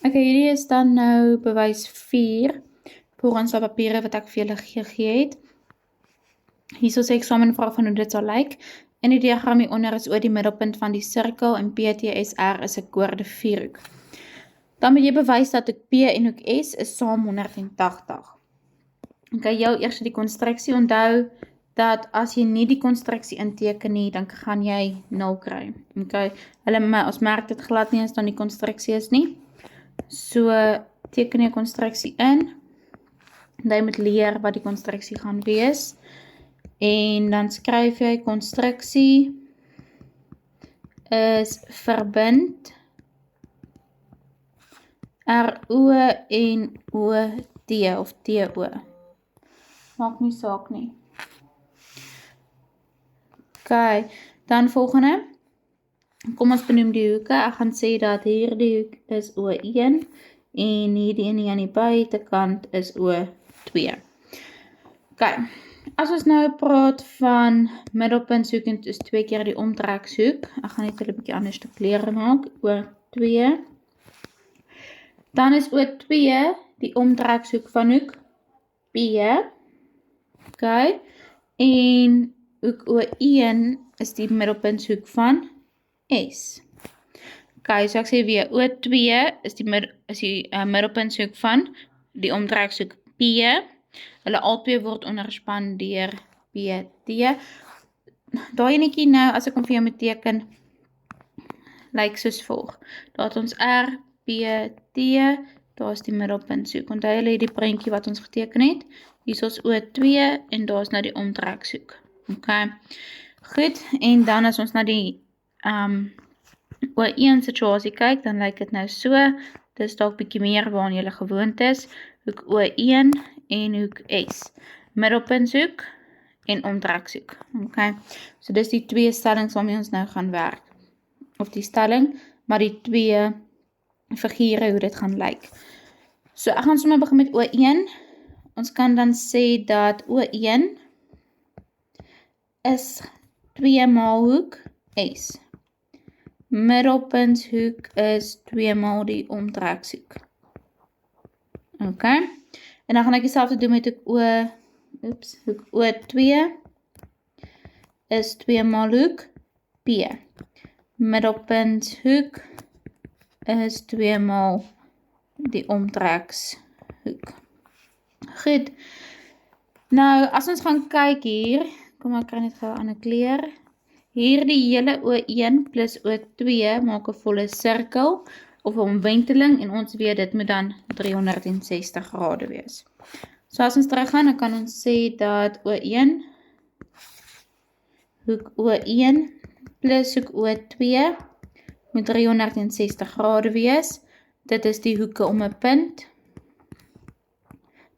Okay, hierdie is dan nou bewys 4 volgens die papiere wat ek vir julle gegee het. Hierso sê eksamenvraag van hoe dit sal lyk. In die diagram hieronder is O die middelpunt van die sirkel en PTSR is 'n koorde vierhoek. Dan moet jy bewys dat hoek P en hoek S is saam 180. Okay, jou eers die konstruksie. Onthou dat as jy nie die konstruksie inteken nie, dan gaan jy 0 kry. Okay, ons merk dit glad nie as dan die konstruksie is nie. So teken jy konstruksie in. Jy moet leer wat die konstruksie gaan wees. En dan skryf jy konstruksie is verbind RO en OT of TO. Maak nie saak nie. Okay, dan volgende. Kom ons benoem die hoeke. Ek gaan sê dat hierdie hoek is O1 en hierdie ene aan die buitekant is O2. Okay. As ons nou praat van middelpuntshoek en is 2 keer die omtrekshoek. Ek gaan net 'n bietjie anders te kleur maak. O2. Dan is O2 die omtrekshoek van hoek P. En hoek O1 is die middelpuntshoek van S. So ek sê weer, O2 is die middelpuntshoek van die omtrekshoek P. Hulle albei word onderspan deur PT. Daai enetjie nou, as ek hom vir jou moet teken, lyk soos volg. Daar het ons R, PT, daar is die middelpuntshoek. Onthou julle hierdie prentjie wat ons geteken het? Hier is O2 en daar is nou die omtrekshoek. Okay. Goed, en dan as ons na die O1 situasie kyk, dan lyk dit nou so. Dis dalk bietjie meer waaraan julle gewoond is. Hoek O1 en hoek S. Middelpuntshoek en omtrekshoek. Okay. So dis die 2 stellings waarmee ons nou gaan werk. Of die stelling, maar die 2 figure hoe dit gaan lyk. So ek gaan sommer begin met O1. Ons kan dan sê dat O1 is 2 maal hoek S. Middelpuntshoek is 2 maal die omtrekshoek. Okay. En dan gaan ek dieselfde doen met hoek O2 is 2 maal hoek P. Middelpuntshoek is 2 maal die omtrekshoek. Goed. Nou, as ons gaan kyk hier, kom ek kry net gou 'n ander kleur. Hier die hele O1 plus O2 maak 'n volle sirkel of 'n omwenteling en ons weet dit moet dan 360 grade wees. So as ons teruggaan, dan kan ons sê dat O1 hoek O1 plus hoek O2 moet 360 grade wees. Dit is die hoeke om 'n punt.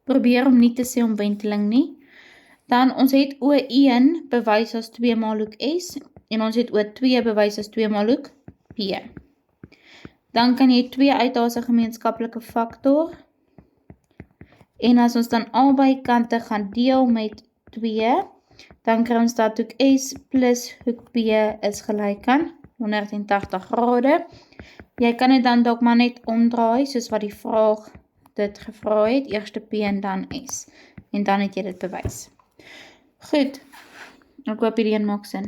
Probeer om nie te sê omwenteling nie. Dan ons het O1 bewys as 2 maal hoek S en ons het O2 bewys as 2 maal hoek P. Dan kan jy 2 uithaal as 'n gemeenskaplike faktor. En as ons dan albei kante gaan deel met 2, dan kry ons dat hoek S plus hoek P is gelyk aan 180 grade. Jy kan dit dan dalk maar net omdraai soos wat die vraag dit gevra het, eers P en dan S. En dan het jy dit bewys. Goed, ek hoop hierdie een maak sin.